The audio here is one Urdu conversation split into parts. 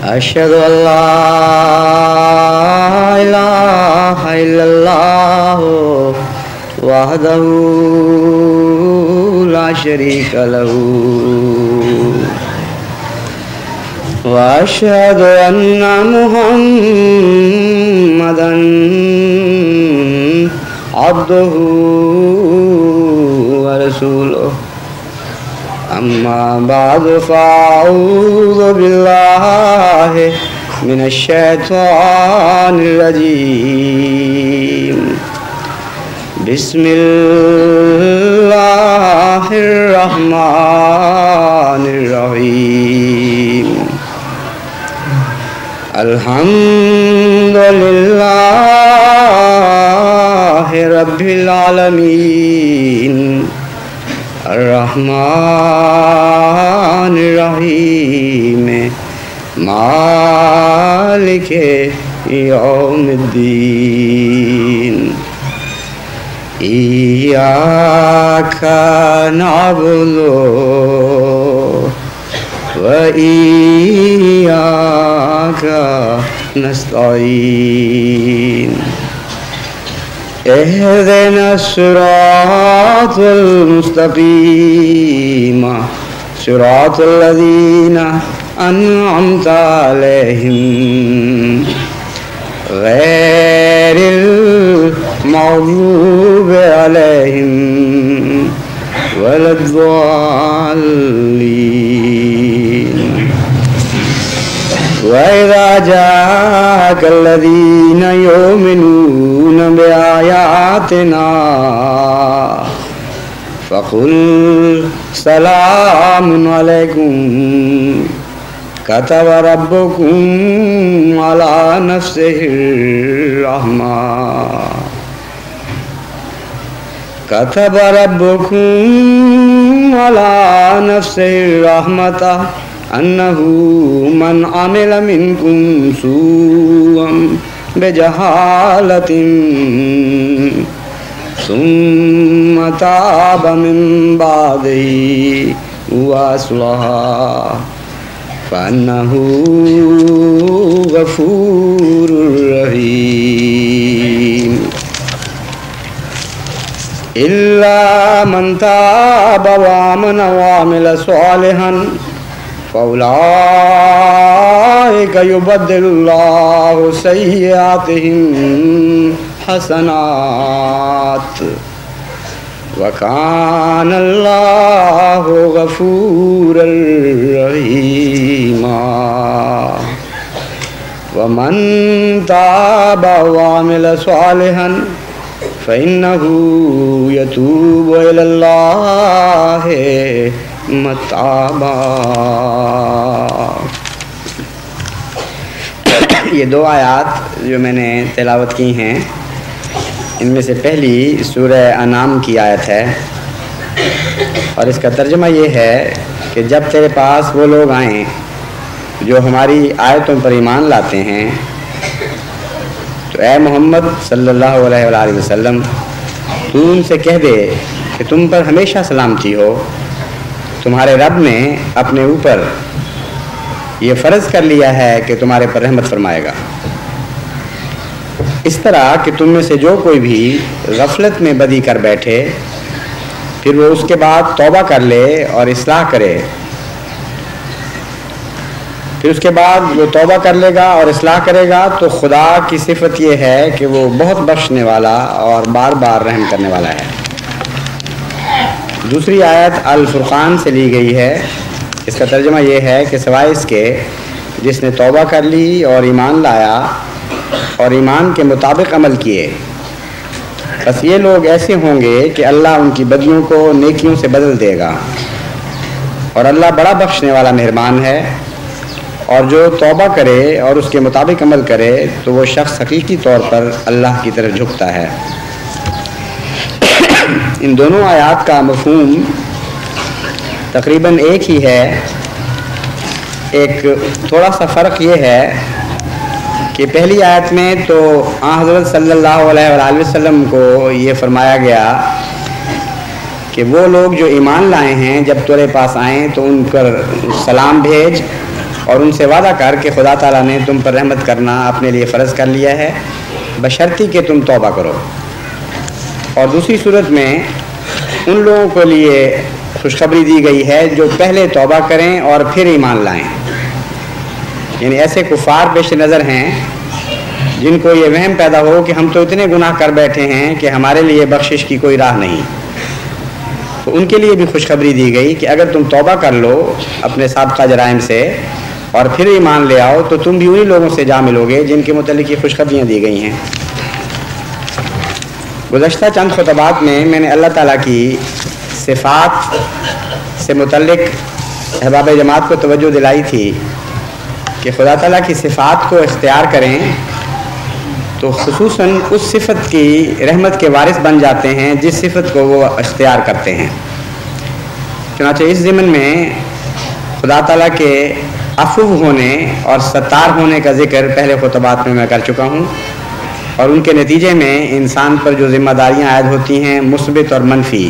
أشهد أن لا إله إلا الله وحده لا شريك له وأشهد أن محمدًا عبده ورسوله أما بعد فأعوذ بالله من الشيطان الرجيم بسم الله الرحمن الرحيم الحمد لله رب العالمين الرحمن الرحيم مالك يوم الدين إياك نعبد وإياك نستعين اهدنا الصراط المستقيم صراط الذين أنعمت عليهم غير المغضوب عليهم ولا الضالين وإذا جاءك الذين يؤمنون بآياتنا فقل سلام عليكم كتب ربكم على نفسه الرحمة كتب ربكم على نفسه الرحمة أنه من عمل منكم سوءا بجهالة ثم تاب من بعده وأصلح فأنه غفور رحيم إلا من تاب وآمن وعمل صالحا فأولئك يبدل الله سيئاتهم حسنات وكان الله غفورا رحيما ومن تاب وعمل صالحا فإنه يتوب إلى الله متابا۔ یہ دو آیات جو میں نے تلاوت کی ہیں ان میں سے پہلی سورہ انعام کی آیت ہے، اور اس کا ترجمہ یہ ہے کہ جب تیرے پاس وہ لوگ آئیں جو ہماری آیتوں پر ایمان لاتے ہیں تو اے محمد صلی اللہ علیہ وآلہ وسلم تو ان سے کہہ دے کہ تم پر ہمیشہ سلامتی ہو، تمہارے رب نے اپنے اوپر یہ فرض کر لیا ہے کہ تمہارے پر رحمت فرمائے گا، اس طرح کہ تم میں سے جو کوئی بھی غفلت میں بدی کر بیٹھے پھر وہ اس کے بعد توبہ کر لے اور اصلاح کرے، پھر اس کے بعد وہ توبہ کر لے گا اور اصلاح کرے گا تو خدا کی صفت یہ ہے کہ وہ بہت بخشنے والا اور بار بار رحم کرنے والا ہے۔ دوسری آیت الفرقان سے لی گئی ہے، اس کا ترجمہ یہ ہے کہ سوائے اس کے جس نے توبہ کر لی اور ایمان لایا اور ایمان کے مطابق عمل کیے، بس یہ لوگ ایسے ہوں گے کہ اللہ ان کی بدیوں کو نیکیوں سے بدل دے گا، اور اللہ بڑا بخشنے والا مہربان ہے، اور جو توبہ کرے اور اس کے مطابق عمل کرے تو وہ شخص حقیقی طور پر اللہ کی طرف جھکتا ہے۔ ان دونوں آیات کا مفہوم تقریباً ایک ہی ہے، ایک تھوڑا سا فرق یہ ہے کہ پہلی آیت میں تو حضرت صلی اللہ علیہ وآلہ وسلم کو یہ فرمایا گیا کہ وہ لوگ جو ایمان لائے ہیں جب تیرے پاس آئیں تو ان پر سلام بھیج اور ان سے وعدہ کر کہ خدا تعالیٰ نے تم پر رحمت کرنا اپنے لیے فرض کر لیا ہے بشرطی کہ تم توبہ کرو۔ اور دوسری صورت میں ان لوگوں کے لیے خوشخبری دی گئی ہے جو پہلے توبہ کریں اور پھر ایمان لائیں، یعنی ایسے کفار پیش نظر ہیں جن کو یہ وہم پیدا ہو کہ ہم تو اتنے گناہ کر بیٹھے ہیں کہ ہمارے لیے بخشش کی کوئی راہ نہیں، تو ان کے لیے بھی خوشخبری دی گئی کہ اگر تم توبہ کر لو اپنے سابقہ جرائم سے اور پھر ایمان لے آؤ تو تم بھی انہی لوگوں سے جا ملو گے جن کے متعلق یہ خوشخبریاں دی گئی ہیں۔ گزشتہ چند خطبات میں نے اللہ تعالیٰ کی صفات سے متعلق احباب جماعت کو توجہ دلائی تھی کہ خدا تعالیٰ کی صفات کو اختیار کریں تو خصوصاً اس صفت کی رحمت کے وارث بن جاتے ہیں جس صفت کو وہ اختیار کرتے ہیں۔ چنانچہ اس ضمن میں خدا تعالیٰ کے عفو ہونے اور ستار ہونے کا ذکر پہلے خطبات میں کر چکا ہوں، اور ان کے نتیجے میں انسان پر جو ذمہ داریاں عائد ہوتی ہیں مثبت اور منفی،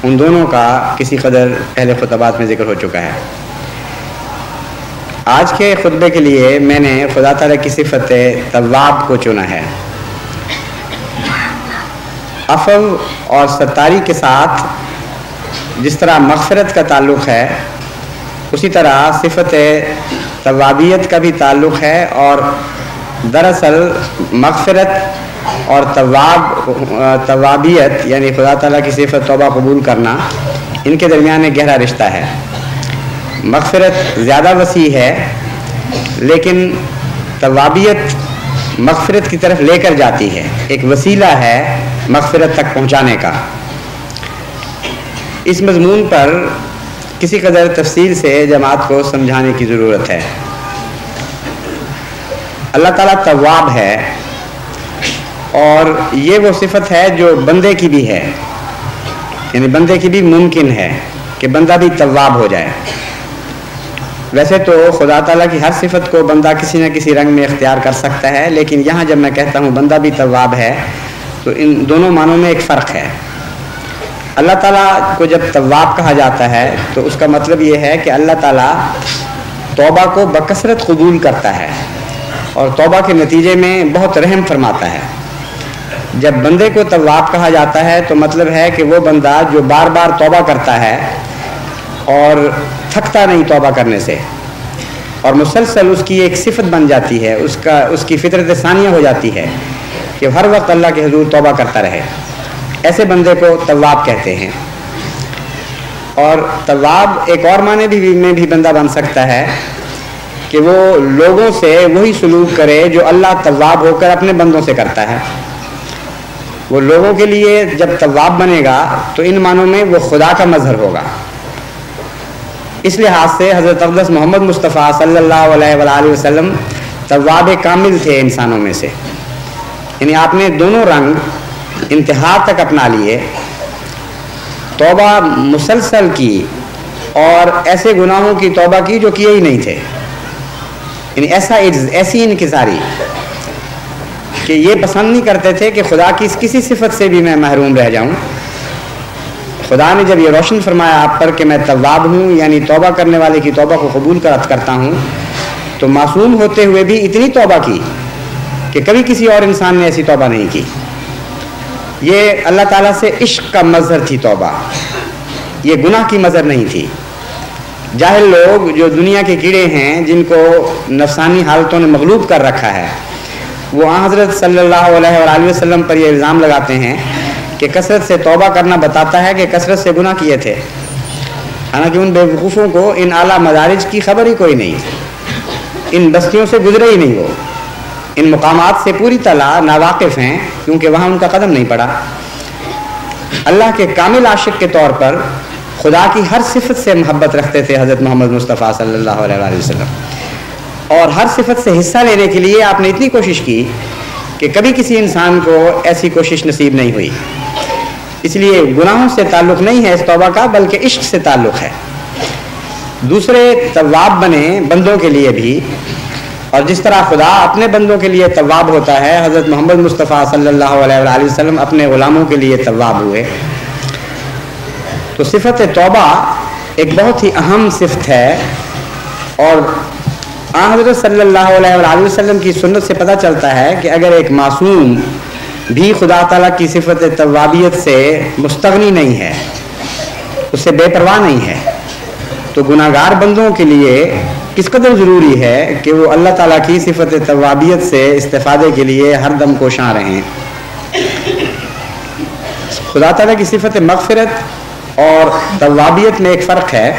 ان دونوں کا کسی قدر پہلے خطبات میں ذکر ہو چکا ہے۔ آج کے خطبے کے لیے میں نے خدا تعالیٰ کی صفت تواب کو چنا ہے۔ عفو اور ستاری کے ساتھ جس طرح مغفرت کا تعلق ہے اسی طرح صفت توابیت کا بھی تعلق ہے، اور دراصل مغفرت اور توابیت یعنی خدا تعالیٰ کی صفت توبہ قبول کرنا، ان کے درمیان ایک گہرا رشتہ ہے۔ مغفرت زیادہ وسیع ہے لیکن توابیت مغفرت کی طرف لے کر جاتی ہے، ایک وسیلہ ہے مغفرت تک پہنچانے کا۔ اس مضمون پر کسی قدر تفصیل سے جماعت کو سمجھانے کی ضرورت ہے۔ اللہ تعالیٰ تواب ہے، اور یہ وہ صفت ہے جو بندے کی بھی ہے، یعنی بندے کی بھی ممکن ہے کہ بندہ بھی تواب ہو جائے۔ ویسے تو خدا تعالیٰ کی ہر صفت کو بندہ کسی نہ کسی رنگ میں اختیار کر سکتا ہے، لیکن یہاں جب میں کہتا ہوں بندہ بھی تواب ہے تو ان دونوں معنوں میں ایک فرق ہے۔ اللہ تعالیٰ کو جب تواب کہا جاتا ہے تو اس کا مطلب یہ ہے کہ اللہ تعالیٰ توبہ کو بکثرت قبول کرتا ہے اور توبہ کے نتیجے میں بہت رحم فرماتا ہے۔ جب بندے کو تواب کہا جاتا ہے تو مطلب ہے کہ وہ بندہ جو بار بار توبہ کرتا ہے اور تھکتا نہیں توبہ کرنے سے، اور مسلسل اس کی ایک صفت بن جاتی ہے، اس کی فطرت ثانیہ ہو جاتی ہے کہ ہر وقت اللہ کے حضور توبہ کرتا رہے، ایسے بندے کو تواب کہتے ہیں۔ اور تواب ایک اور معنی میں بھی بندہ بن سکتا ہے کہ وہ لوگوں سے وہی سلوک کرے جو اللہ تواب ہو کر اپنے بندوں سے کرتا ہے۔ وہ لوگوں کے لیے جب تواب بنے گا تو ان معنوں میں وہ خدا کا مظہر ہوگا۔ اس لحاظ سے حضرت اقدس محمد مصطفیٰ صلی اللہ علیہ وآلہ وسلم تواب کامل تھے انسانوں میں سے، یعنی آپ نے دونوں رنگ انتہا تک اپنا لیے، توبہ مسلسل کی اور ایسے گناہوں کی توبہ کی جو کیے ہی نہیں تھے، یعنی ایسی انکساری کہ یہ پسند نہیں کرتے تھے کہ خدا کی کسی صفت سے بھی میں محروم رہ جاؤں۔ خدا نے جب یہ روشن فرمایا آپ پر کہ میں تواب ہوں، یعنی توبہ کرنے والے کی توبہ کو قبول کرتا ہوں، تو معصوم ہوتے ہوئے بھی اتنی توبہ کی کہ کبھی کسی اور انسان نے ایسی توبہ نہیں کی۔ یہ اللہ تعالیٰ سے عشق کا مظہر تھی توبہ، یہ گناہ کی مظہر نہیں تھی۔ جاہل لوگ جو دنیا کے کیڑے ہیں جن کو نفسانی حالتوں نے مغلوب کر رکھا ہے، وہ حضرت صلی اللہ علیہ وآلہ وسلم پر یہ الزام لگاتے ہیں کہ کثرت سے توبہ کرنا بتاتا ہے کہ کثرت سے گناہ کیے تھے، حالانکہ ان بیوقوفوں کو ان اعلیٰ مدارج کی خبر ہی کوئی نہیں، ان بستیوں سے گزرے ہی نہیں، وہ ان مقامات سے پوری طرح ناواقف ہیں کیونکہ وہاں ان کا قدم نہیں پڑا۔ اللہ کے کامل عاشق کے طور پر خدا کی ہر صفت سے محبت رکھتے تھے حضرت محمد مصطفیٰ صلی اللہ علیہ وآلہ وسلم، اور ہر صفت سے حصہ لینے کے لیے آپ نے اتنی کوشش کی کہ کبھی کسی انسان کو ایسی کوشش نصیب نہیں ہوئی۔ اس لیے گناہوں سے تعلق نہیں ہے اس توبہ کا، بلکہ عشق سے تعلق ہے۔ دوسرے تواب بنے بندوں کے لیے بھی، اور جس طرح خدا اپنے بندوں کے لیے تواب ہوتا ہے، حضرت محمد مصطفیٰ صلی اللہ علیہ وآلہ وسلم اپنے غلاموں کے لیے تواب ہوئے۔ تو صفت توبہ ایک بہت ہی اہم صفت ہے، اور حضرت صلی اللہ علیہ وآلہ وسلم کی سنت سے پتہ چلتا ہے کہ اگر ایک معصوم بھی خدا تعالیٰ کی صفت توابیت سے مستغنی نہیں ہے، اس سے بے پرواہ نہیں ہے، تو گناہ گار بندوں کے لیے کس قدر ضروری ہے کہ وہ اللہ تعالیٰ کی صفت توابیت سے استفادے کے لیے ہر دم کوشاں رہیں۔ خدا تعالیٰ کی صفت مغفرت اور توابیت میں ایک فرق ہے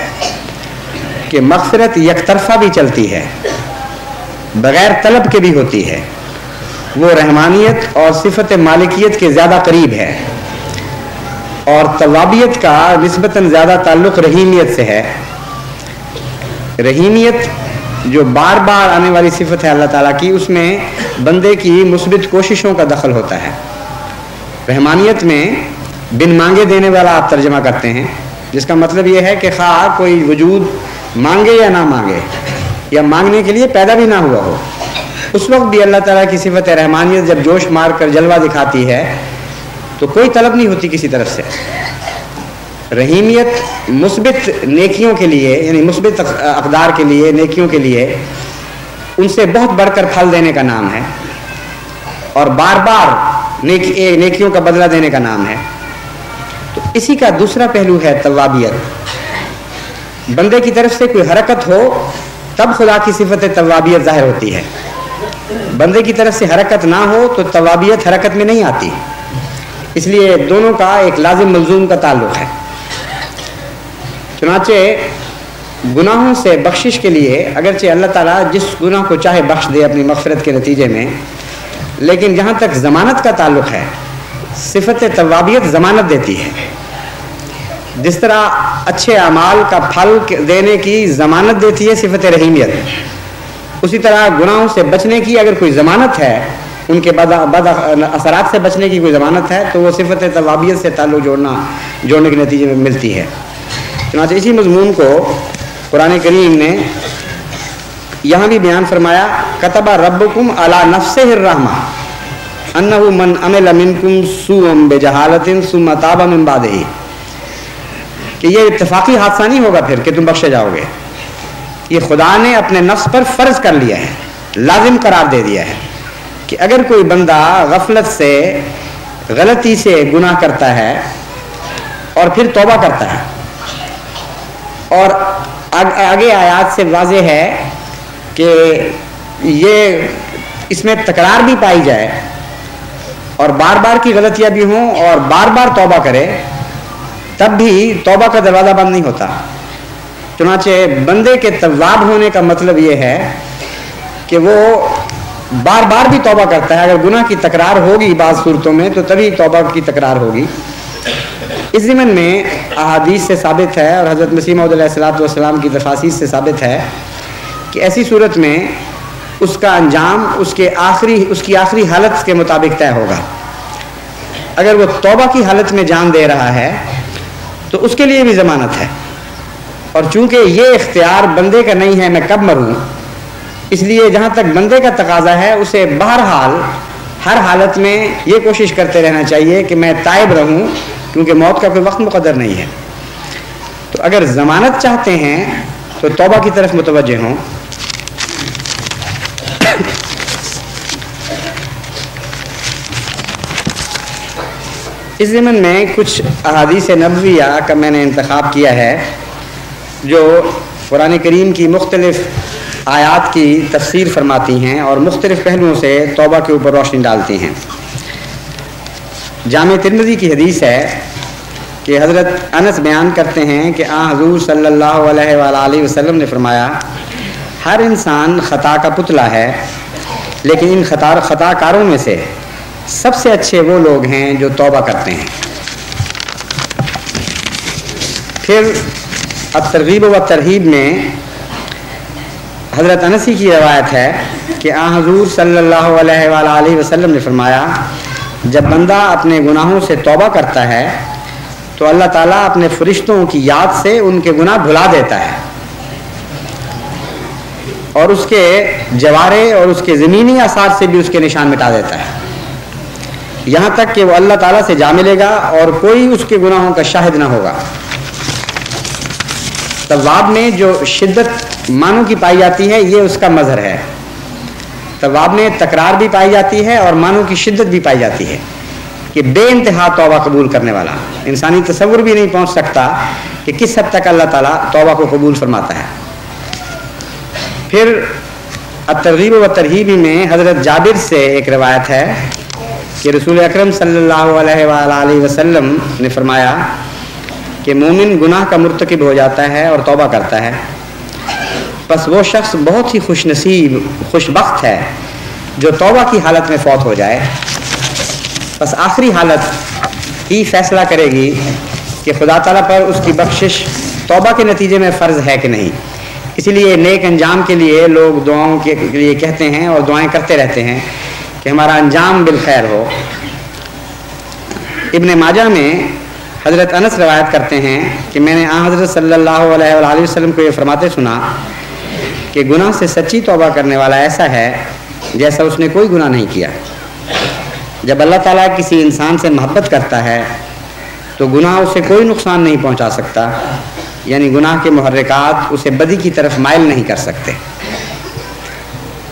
کہ مغفرت یک طرفہ بھی چلتی ہے، بغیر طلب کے بھی ہوتی ہے، وہ رحمانیت اور صفت مالکیت کے زیادہ قریب ہے، اور توابیت کا نسبتاً زیادہ تعلق رحیمیت سے ہے۔ رحیمیت جو بار بار آنے والی صفت ہے اللہ تعالیٰ کی، اس میں بندے کی مثبت کوششوں کا دخل ہوتا ہے۔ رحمانیت میں بن مانگے دینے والا آپ ترجمہ کرتے ہیں، جس کا مطلب یہ ہے کہ خواہ کوئی وجود مانگے یا نہ مانگے، یا مانگنے کے لیے پیدا بھی نہ ہوا ہو، اس وقت بھی اللہ تعالیٰ کی صفت رحمانیت جب جوش مار کر جلوہ دکھاتی ہے تو کوئی طلب نہیں ہوتی کسی طرف سے۔ رحیمیت مثبت نیکیوں کے لیے، یعنی مثبت اقدار کے لیے، نیکیوں کے لیے ان سے بہت بڑھ کر پھل دینے کا نام ہے، اور بار بار نیکیوں کا بدلہ دینے کا نام ہے۔ تو اسی کا دوسرا پہلو ہے توابیت۔ بندے کی طرف سے کوئی حرکت ہو تب خدا کی صفت توابیت ظاہر ہوتی ہے، بندے کی طرف سے حرکت نہ ہو تو توابیت حرکت میں نہیں آتی۔ اس لیے دونوں کا ایک لازم ملزوم کا تعلق ہے۔ چنانچہ گناہوں سے بخشش کے لیے اگرچہ اللہ تعالیٰ جس گناہ کو چاہے بخش دے اپنی مغفرت کے نتیجے میں، لیکن جہاں تک ضمانت کا تعلق ہے، صفت توابیت ضمانت دیتی ہے۔ جس طرح اچھے اعمال کا پھل دینے کی ضمانت دیتی ہے صفت رحیمیت، اسی طرح گناہوں سے بچنے کی اگر کوئی ضمانت ہے، ان کے بد اثرات سے بچنے کی کوئی ضمانت ہے، تو وہ صفت توابیت سے تعلق جوڑنے کے نتیجے میں ملتی ہے۔ چنانچہ اسی مضمون کو قرآن کریم نے یہاں بھی بیان فرمایا، کتب ربکم علی نفسہ الرحمہ انہ من عمل منکم سوءا بجہالۃ ثم تاب من بعدہ، کہ یہ اتفاقی حادثہ نہیں ہوگا پھر کہ تم بخشے جاؤ گے، یہ خدا نے اپنے نفس پر فرض کر لیا ہے، لازم قرار دے دیا ہے کہ اگر کوئی بندہ غفلت سے، غلطی سے گناہ کرتا ہے اور پھر توبہ کرتا ہے، اور آگے آیات سے واضح ہے کہ یہ اس میں تکرار بھی پائی جائے اور بار بار کی غلطیاں بھی ہوں اور بار بار توبہ کرے، تب بھی توبہ کا دروازہ بند نہیں ہوتا۔ چنانچہ بندے کے تواب ہونے کا مطلب یہ ہے کہ وہ بار بار بھی توبہ کرتا ہے۔ اگر گناہ کی تکرار ہوگی بعض صورتوں میں تو تبھی توبہ کی تکرار ہوگی۔ اس ضمن میں احادیث سے ثابت ہے اور حضرت مسیح موعود علیہ السلام کی تفاسیر سے ثابت ہے کہ ایسی صورت میں اس کا انجام اس کی آخری حالت کے مطابق طے ہوگا۔ اگر وہ توبہ کی حالت میں جان دے رہا ہے تو اس کے لیے بھی ضمانت ہے، اور چونکہ یہ اختیار بندے کا نہیں ہے میں کب مروں، اس لیے جہاں تک بندے کا تقاضا ہے اسے بہرحال ہر حالت میں یہ کوشش کرتے رہنا چاہیے کہ میں تائب رہوں، کیونکہ موت کا کوئی وقت مقدر نہیں ہے۔ تو اگر ضمانت چاہتے ہیں تو توبہ کی طرف متوجہ ہوں۔ اس ضمن میں کچھ احادیث نبویہ کا میں نے انتخاب کیا ہے جو قرآن کریم کی مختلف آیات کی تفسیر فرماتی ہیں اور مختلف پہلوؤں سے توبہ کے اوپر روشنی ڈالتی ہیں۔ جامع ترمذی کی حدیث ہے کہ حضرت انس بیان کرتے ہیں کہ حضور صلی اللہ علیہ وآلہ وسلم نے فرمایا، ہر انسان خطا کا پتلا ہے، لیکن ان خطا کاروں میں سے سب سے اچھے وہ لوگ ہیں جو توبہ کرتے ہیں۔ پھر الترغیب و ترہیب میں حضرت انسی کی روایت ہے کہ حضور صلی اللہ علیہ وآلہ وسلم نے فرمایا، جب بندہ اپنے گناہوں سے توبہ کرتا ہے تو اللہ تعالیٰ اپنے فرشتوں کی یاد سے ان کے گناہ بھلا دیتا ہے، اور اس کے جوارے اور اس کے زمینی آثار سے بھی اس کے نشان مٹا دیتا ہے، یہاں تک کہ وہ اللہ تعالیٰ سے جا ملے گا اور کوئی اس کے گناہوں کا شاہد نہ ہوگا۔ تواب میں جو شدت معنوں کی پائی جاتی ہے یہ اس کا مظہر ہے. تواب میں تکرار بھی پائی جاتی ہے اور معنوں کی شدت بھی پائی جاتی ہے کہ بے انتہا توبہ قبول کرنے والا. انسانی تصور بھی نہیں پہنچ سکتا کہ کس حد تک اللہ تعالیٰ توبہ کو قبول فرماتا ہے. پھر الترغیب و ترہیب میں حضرت جابر سے ایک روایت ہے کہ رسول اکرم صلی اللہ علیہ وآلہ وسلم نے فرمایا کہ مومن گناہ کا مرتکب ہو جاتا ہے اور توبہ کرتا ہے، بس وہ شخص بہت ہی خوش نصیب خوش بخت ہے جو توبہ کی حالت میں فوت ہو جائے. بس آخری حالت ہی فیصلہ کرے گی کہ خدا تعالیٰ پر اس کی بخشش توبہ کے نتیجے میں فرض ہے کہ نہیں. اسی لیے نیک انجام کے لیے لوگ دعاؤں کے لیے کہتے ہیں اور دعائیں کرتے رہتے ہیں کہ ہمارا انجام بالخیر ہو. ابن ماجہ میں حضرت انس روایت کرتے ہیں کہ میں نے حضرت صلی اللہ علیہ وآلہ وسلم کو یہ فرماتے سنا کہ گناہ سے سچی توبہ کرنے والا ایسا ہے جیسا اس نے کوئی گناہ نہیں کیا. جب اللہ تعالیٰ کسی انسان سے محبت کرتا ہے تو گناہ اسے کوئی نقصان نہیں پہنچا سکتا، یعنی گناہ کے محرکات اسے بدی کی طرف مائل نہیں کر سکتے.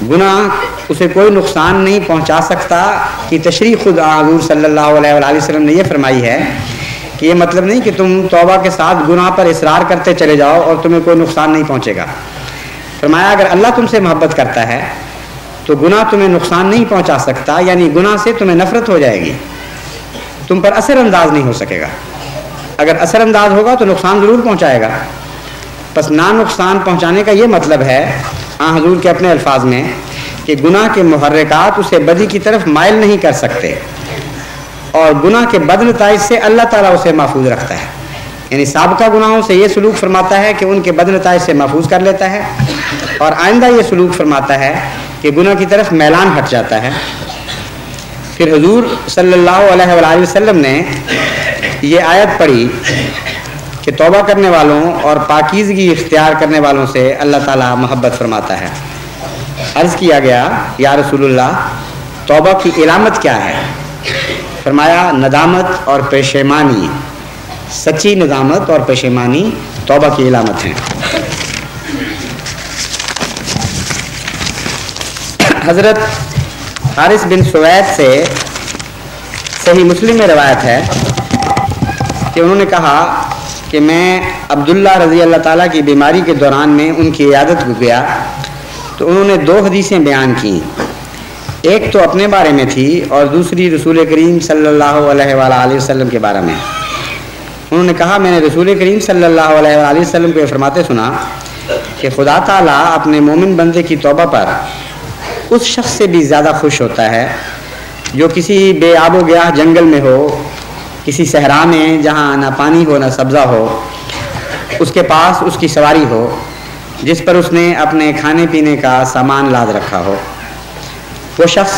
گناہ اسے کوئی نقصان نہیں پہنچا سکتا کی تشریح خود حضور صلی اللہ علیہ وآلہ وسلم نے یہ فرمائی ہے کہ یہ مطلب نہیں کہ تم توبہ کے ساتھ گناہ پر اصرار کرتے چلے جاؤ اور تمہیں کوئی نقصان نہیں پہنچے گا. فرمایا اگر اللہ تم سے محبت کرتا ہے تو گناہ تمہیں نقصان نہیں پہنچا سکتا، یعنی گناہ سے تمہیں نفرت ہو جائے گی، تم پر اثر انداز نہیں ہو سکے گا. اگر اثر انداز ہوگا تو نقصان ضرور پہنچائے گا. بس نہ نقصان پہنچانے کا یہ مطلب ہے حضور کے اپنے الفاظ میں کہ گناہ کے محرکات اسے بدی کی طرف مائل نہیں کر سکتے، اور گناہ کے بد نتائج سے اللہ تعالیٰ اسے محفوظ رکھتا ہے. یعنی سابقہ گناہوں سے یہ سلوک فرماتا ہے کہ ان کے بد نتائج سے محفوظ کر لیتا ہے، اور آئندہ یہ سلوک فرماتا ہے کہ گناہ کی طرف میلان ہٹ جاتا ہے. پھر حضور صلی اللہ علیہ وآلہ وسلم نے یہ آیت پڑھی کہ توبہ کرنے والوں اور پاکیزگی اختیار کرنے والوں سے اللہ تعالیٰ محبت فرماتا ہے. عرض کیا گیا یا رسول اللہ توبہ کی علامت کیا ہے؟ فرمایا ندامت اور پشیمانی. سچی ندامت اور پشیمانی توبہ کی علامت ہیں. حضرت حارث بن سوید سے صحیح مسلم میں روایت ہے کہ انہوں نے کہا کہ میں عبداللہ رضی اللہ تعالیٰ کی بیماری کے دوران میں ان کی عیادت کو گیا تو انہوں نے 2 حدیثیں بیان کیں. ایک تو اپنے بارے میں تھی اور دوسری رسول کریم صلی اللہ علیہ وآلہ وسلم کے بارے میں. انہوں نے کہا میں نے رسول کریم صلی اللہ علیہ وآلہ وسلم کو فرماتے سنا کہ خدا تعالیٰ اپنے مومن بندے کی توبہ پر اس شخص سے بھی زیادہ خوش ہوتا ہے جو کسی بے آب و گیاہ جنگل میں ہو، کسی صحرا میں جہاں نہ پانی ہو نہ سبزہ ہو، اس کے پاس اس کی سواری ہو جس پر اس نے اپنے کھانے پینے کا سامان لاد رکھا ہو. وہ شخص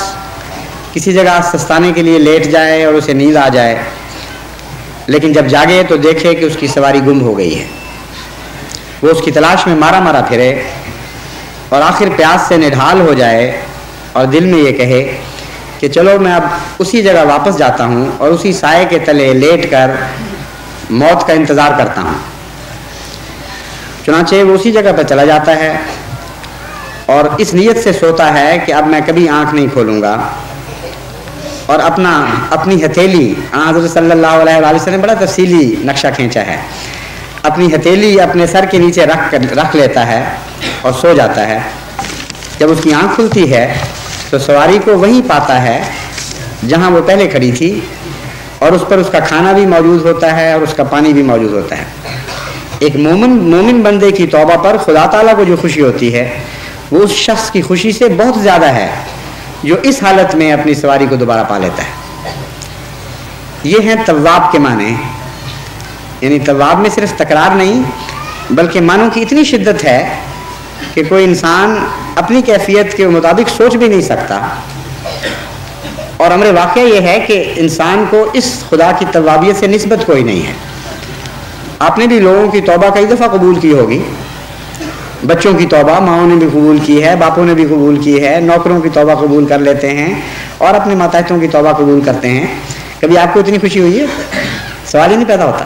کسی جگہ سستانے کے لیے لیٹ جائے اور اسے نیند آ جائے، لیکن جب جاگے تو دیکھے کہ اس کی سواری گم ہو گئی ہے. وہ اس کی تلاش میں مارا مارا پھرے اور آخر پیاس سے نڈھال ہو جائے اور دل میں یہ کہے کہ چلو میں اب اسی جگہ واپس جاتا ہوں اور اسی سائے کے تلے لیٹ کر موت کا انتظار کرتا ہوں. چنانچہ وہ اسی جگہ پہ چلا جاتا ہے اور اس نیت سے سوتا ہے کہ اب میں کبھی آنکھ نہیں کھولوں گا، اور اپنی ہتھیلی حضرت صلی اللہ علیہ وآلہ وسلم نے بڑا تفصیلی نقشہ کھینچا ہے، اپنی ہتھیلی اپنے سر کے نیچے رکھ لیتا ہے اور سو جاتا ہے. جب اس کی آنکھ کھلتی ہے تو سواری کو وہیں پاتا ہے جہاں وہ پہلے کھڑی تھی، اور اس پر اس کا کھانا بھی موجود ہوتا ہے اور اس کا پانی بھی موجود ہوتا ہے. ایک مومن بندے کی توبہ پر خدا تعالیٰ کو جو خوشی ہوتی ہے وہ اس شخص کی خوشی سے بہت زیادہ ہے جو اس حالت میں اپنی سواری کو دوبارہ پا لیتا ہے. یہ ہیں تواب کے معنی. یعنی تواب میں صرف تکرار نہیں بلکہ معنوں کی اتنی شدت ہے کہ کوئی انسان اپنی کیفیت کے مطابق سوچ بھی نہیں سکتا. اور امر واقعہ یہ ہے کہ انسان کو اس خدا کی توابیت سے نسبت کوئی نہیں ہے. آپ نے بھی لوگوں کی توبہ کئی دفعہ قبول کی ہوگی. بچوں کی توبہ ماؤں نے بھی قبول کی ہے، باپوں نے بھی قبول کی ہے، نوکروں کی توبہ قبول کر لیتے ہیں اور اپنے ماتحتوں کی توبہ قبول کرتے ہیں. کبھی آپ کو اتنی خوشی ہوئی ہے؟ سوال ہی نہیں پیدا ہوتا.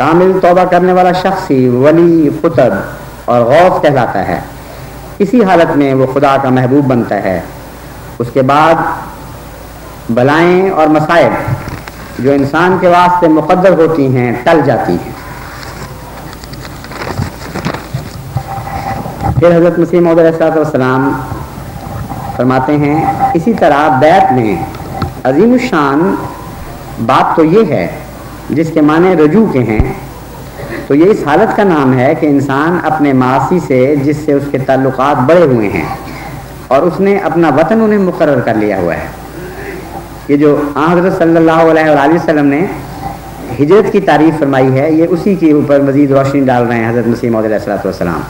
کامل توبہ کرنے والا شخص ہی ولی، قطب اور غوث کہلاتا ہے۔ اسی حالت میں وہ خدا کا محبوب بنتا ہے۔ اس کے بعد بلائیں اور مصائب جو انسان کے واسطے مقدر ہوتی ہیں ٹل جاتی ہیں۔ پھر حضرت مسیح موعود علیہ السلام فرماتے ہیں اسی طرح بیعت میں عظیم الشان بات تو یہ ہے جس کے معنی رجوع کے ہیں، تو یہ اس حالت کا نام ہے کہ انسان اپنے معاصی سے جس سے اس کے تعلقات بڑے ہوئے ہیں اور اس نے اپنا وطن انہیں مقرر کر لیا ہوا ہے۔ یہ جو حضرت صلی اللہ علیہ وآلہ وسلم نے ہجرت کی تعریف فرمائی ہے، یہ اسی کے اوپر مزید روشنی ڈال رہے ہیں حضرت مسیح موعود علیہ السلام۔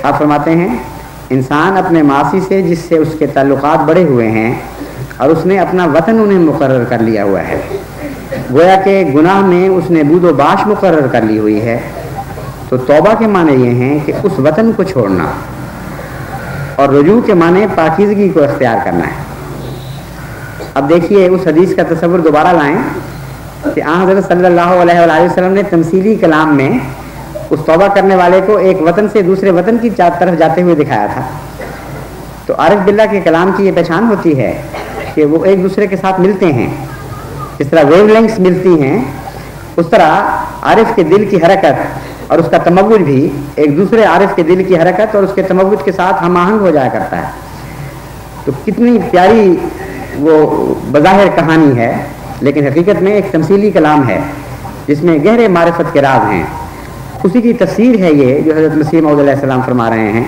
آپ فرماتے ہیں انسان اپنے معاصی سے جس سے اس کے تعلقات بڑے ہوئے ہیں اور اس نے اپنا وطن انہیں مقرر کر لیا ہوا ہے، گویا کہ گناہ میں اس نے بود و باش مقرر کر لی ہوئی ہے، تو توبہ کے معنی یہ ہیں کہ اس وطن کو چھوڑنا، اور رجوع کے معنی پاکیزگی کو اختیار کرنا ہے۔ اب دیکھیے اس حدیث کا تصور دوبارہ لائیں کہ حضرت صلی اللہ علیہ وآلہ وسلم نے تمثیلی کلام میں اس توبہ کرنے والے کو ایک وطن سے دوسرے وطن کی طرف جاتے ہوئے دکھایا تھا۔ تو عارف باللہ کے کلام کی یہ پہچان ہوتی ہے کہ وہ ایک دوسرے کے ساتھ ملتے ہیں، جس طرح ویو لینگس ملتی ہیں اس طرح عارف کے دل کی حرکت اور اس کا تموج بھی ایک دوسرے عارف کے دل کی حرکت اور اس کے تموج کے ساتھ ہم آہنگ ہو جایا کرتا ہے۔ تو کتنی پیاری وہ بظاہر کہانی ہے، لیکن حقیقت میں ایک تمثیلی کلام ہے جس میں گہرے معرفت کے راز ہیں۔ اسی کی تفسیر ہے یہ جو حضرت مسیح موعود علیہ السلام فرما رہے ہیں،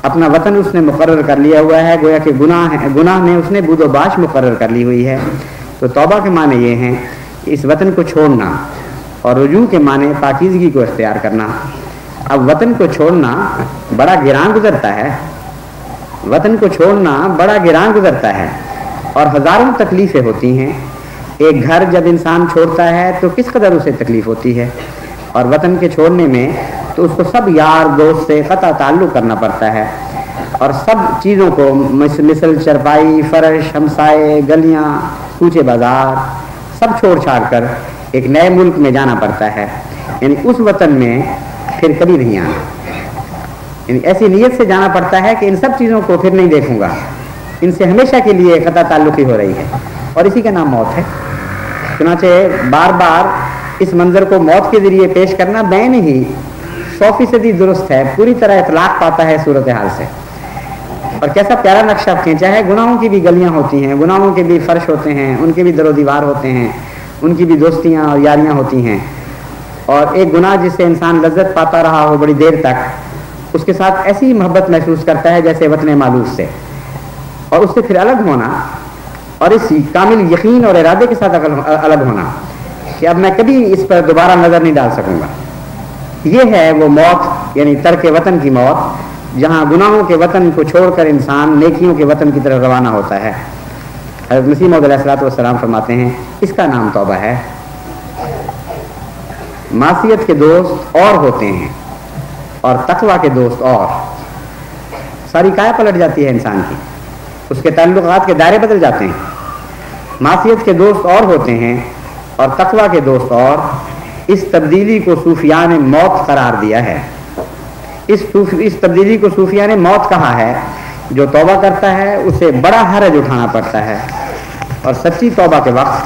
اپنا وطن اس نے مقرر کر لیا ہوا ہے، گویا کہ گناہ میں اس نے بود و باش مقرر کر لی ہوئی ہے۔ تو توبہ کے معنی یہ ہیں کہ اس وطن کو چھوڑنا، اور رجوع کے معنی پاکیزگی کو اختیار کرنا۔ اب وطن کو چھوڑنا بڑا گراں گزرتا ہے، وطن کو چھوڑنا بڑا گراں گزرتا ہے اور ہزاروں تکلیفیں ہوتی ہیں۔ ایک گھر جب انسان چھوڑتا ہے تو کس قدر اسے تکلیف ہوتی ہے، اور وطن کے چھوڑنے میں تو اس کو سب یار دوست سے قطع تعلق کرنا پڑتا ہے، اور سب چیزوں کو مثل چرپائی، فرش، ہمسائے، گلیاں، کوچے بازار سب چھوڑ چھاڑ کر ایک نئے ملک میں جانا پڑتا ہے، یعنی اس وطن میں پھر کبھی نہیں آنا، یعنی ایسی نیت سے جانا پڑتا ہے کہ ان سب چیزوں کو پھر نہیں دیکھوں گا، ان سے ہمیشہ کے لیے قطع تعلقی ہو رہی ہے، اور اسی کا نام موت ہے۔ چنانچہ بار بار اس منظر کو موت کے ذریعے پیش کرنا بین ہی 100% درست ہے، پوری طرح اطلاق پاتا ہے صورتحال سے۔ اور کیسا پیارا نقشہ کھینچا ہے، گناہوں کی بھی گلیاں ہوتی ہیں، گناہوں کے بھی فرش ہوتے ہیں، ان کے بھی در و دیوار ہوتے ہیں، ان کی بھی دوستیاں اور یاریاں ہوتی ہیں، اور ایک گناہ جس سے انسان لذت پاتا رہا ہو بڑی دیر تک، اس کے ساتھ ایسی محبت محسوس کرتا ہے جیسے وطن مالوف سے، اور اس سے پھر الگ ہونا، اور اس کامل یقین اور ارادے کے ساتھ الگ ہونا کہ اب میں کبھی اس پر دوبارہ نظر نہیں ڈال سکوں گا۔ یہ ہے وہ موت، یعنی ترک وطن کی موت، جہاں گناہوں کے وطن کو چھوڑ کر انسان نیکیوں کے وطن کی طرف روانہ ہوتا ہے۔ حضرت مسیح موعود علیہ السلام فرماتے ہیں اس کا نام توبہ ہے۔ معصیت کے دوست اور ہوتے ہیں اور تقویٰ کے دوست اور، ساری کایا پلٹ جاتی ہے انسان کی، اس کے تعلقات کے دائرے بدل جاتے ہیں۔ معصیت کے دوست اور ہوتے ہیں اور تقویٰ کے دوست اور، اس تبدیلی کو صوفیاء نے موت قرار دیا ہے۔ اس تبدیلی کو صوفیاء نے موت کہا ہے۔ جو توبہ کرتا ہے اسے بڑا حرج اٹھانا پڑتا ہے، اور سچی توبہ کے وقت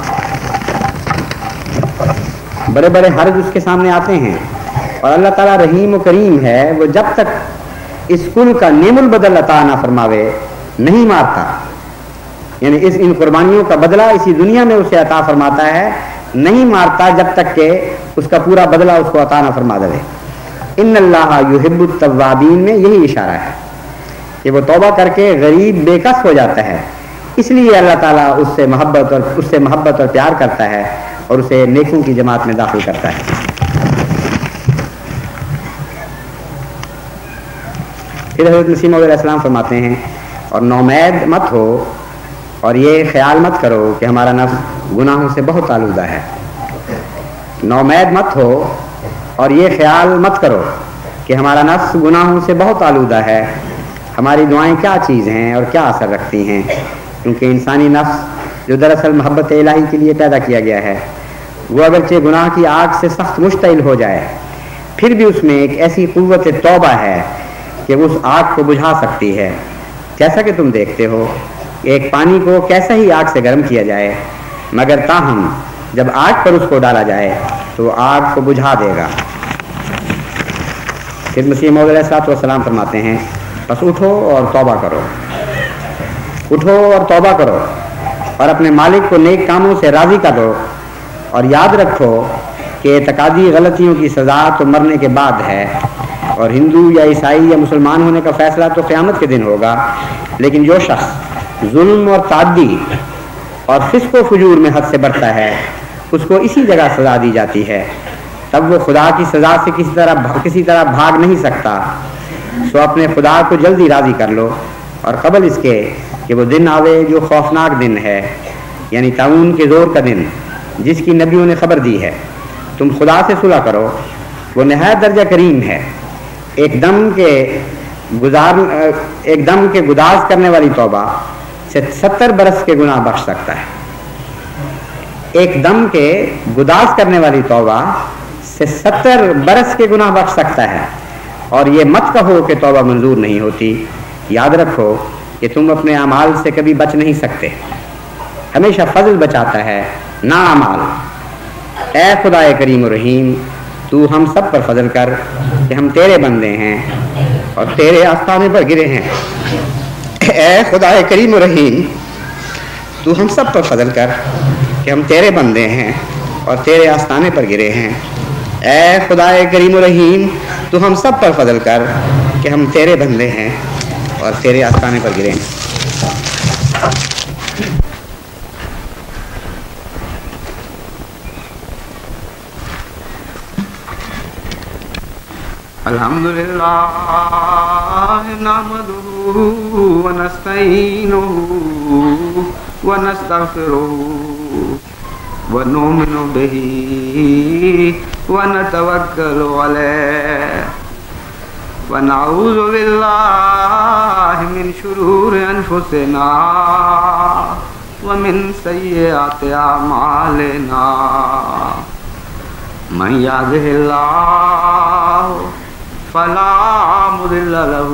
بڑے بڑے حرج اس کے سامنے آتے ہیں، اور اللہ تعالیٰ رحیم و کریم ہے، وہ جب تک اس کل کا نعم البدل عطا نہ فرماوے نہیں مارتا، یعنی ان قربانیوں کا بدلہ اسی دنیا میں اسے عطا فرماتا ہے، نہیں مارتا جب تک کہ اس کا پورا بدلہ اس کو عطا نہ فرما دے۔ ان اللہ یحب التوابین میں یہی اشارہ ہے کہ وہ توبہ کر کے غریب بے کس ہو جاتا ہے، اس لیے اللہ تعالیٰ اس سے محبت اور پیار کرتا ہے اور اسے نیکوں کی جماعت میں داخل کرتا ہے۔ پھر حضرت مسیح موعود علیہ السلام فرماتے ہیں اور نومید مت ہو اور یہ خیال مت کرو کہ ہمارا نفس گناہوں سے بہت آلودہ ہے۔ نومید مت ہو اور یہ خیال مت کرو کہ ہمارا نفس گناہوں سے بہت آلودہ ہے۔ ہماری دعائیں کیا چیز ہیں اور کیا اثر رکھتی ہیں، کیونکہ انسانی نفس جو دراصل محبت الہی کے لیے پیدا کیا گیا ہے، وہ اگرچہ گناہ کی آگ سے سخت مشتعل ہو جائے پھر بھی اس میں ایک ایسی قوت توبہ ہے کہ اس آگ کو بجھا سکتی ہے. جیسا کہ تم دیکھتے ہو ایک پانی کو کیسا ہی آگ سے گرم کیا جائے مگر تاہم جب آگ پر اس کو ڈالا جائے تو وہ آگ کو بجھا دے گا. پھر مسیح موعود علیہ الصلوۃ والسلام فرماتے ہیں بس اٹھو اور توبہ کرو، اٹھو اور توبہ کرو اور اپنے مالک کو نیک کاموں سے راضی کرو، اور یاد رکھو کہ اعتقادی غلطیوں کی سزا تو مرنے کے بعد ہے، اور ہندو یا عیسائی یا مسلمان ہونے کا فیصلہ تو قیامت کے دن ہوگا. لیکن جو شخص ظلم اور تعدی اور فسق و فجور میں حد سے بڑھتا ہے اس کو اسی جگہ سزا دی جاتی ہے. تب وہ خدا کی سزا سے کسی طرح بھاگ نہیں سکتا. سو اپنے خدا کو جلدی راضی کر لو اور قبل اس کے کہ وہ دن آوے جو خوفناک دن ہے، یعنی طاعون کے زور کا دن جس کی نبیوں نے خبر دی ہے. تم خدا سے صلح کرو، وہ نہایت درجہ کریم ہے. ایک دم کے گداز کرنے والی توبہ سے 70 برس کے گناہ بخش سکتا ہے. ایک دم کے گداز کرنے والی توبہ سے 70 برس کے گناہ بخش سکتا ہے. اور یہ مت کہو کہ توبہ منظور نہیں ہوتی. یاد رکھو کہ تم اپنے اعمال سے کبھی بچ نہیں سکتے. ہمیشہ فضل بچاتا ہے نہ اعمال. اے خدا کریم و رحیم، تو ہم سب پر فضل کر کہ ہم تیرے بندے ہیں اور تیرے آستانے پر گرے ہیں. اے خدا کریم و رحیم، تو ہم سب پر فضل کر کہ ہم تیرے بندے ہیں اور تیرے آستانے پر گرے ہیں. اے خدا کریم و رحیم، تو ہم سب پر فضل کر کہ ہم تیرے بندے ہیں اور تیرے آستانے پر گرے ہیں. الحمدللہ نحمدہ ونستعینہ ونستغفرہ ونؤمن بہ ونتوکل علیہ ونعوذ باللہ من شرور انفسنا ومن سیئات اعمالنا. من یہدہ اللہ فلا مضل له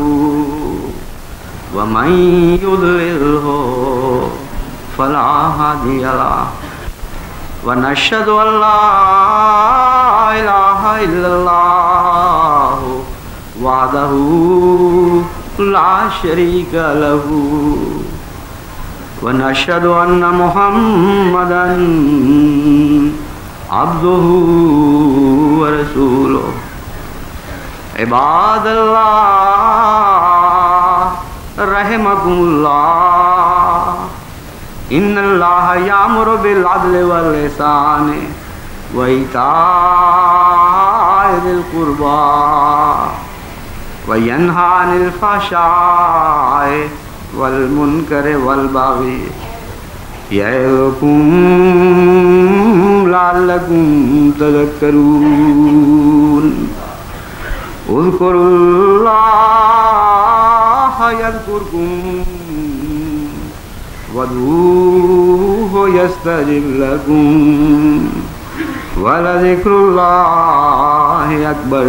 ومن يضلله فلا هادي له ونشهد ان لا اله الا الله وحده لا شريك له ونشهد ان محمدا عبده ورسوله. عباد اللہ رحمکم اللہ، ان اللہ یامر بالعدل والاحسان وایتاء ذی القربى وینہی عن الفحشاء والمنکر والبغی یعظکم لعلکم تذکرون. اذکروا اللہ یذکرکم وادعوہ یستجب لکم ولذکر اللہ اکبر.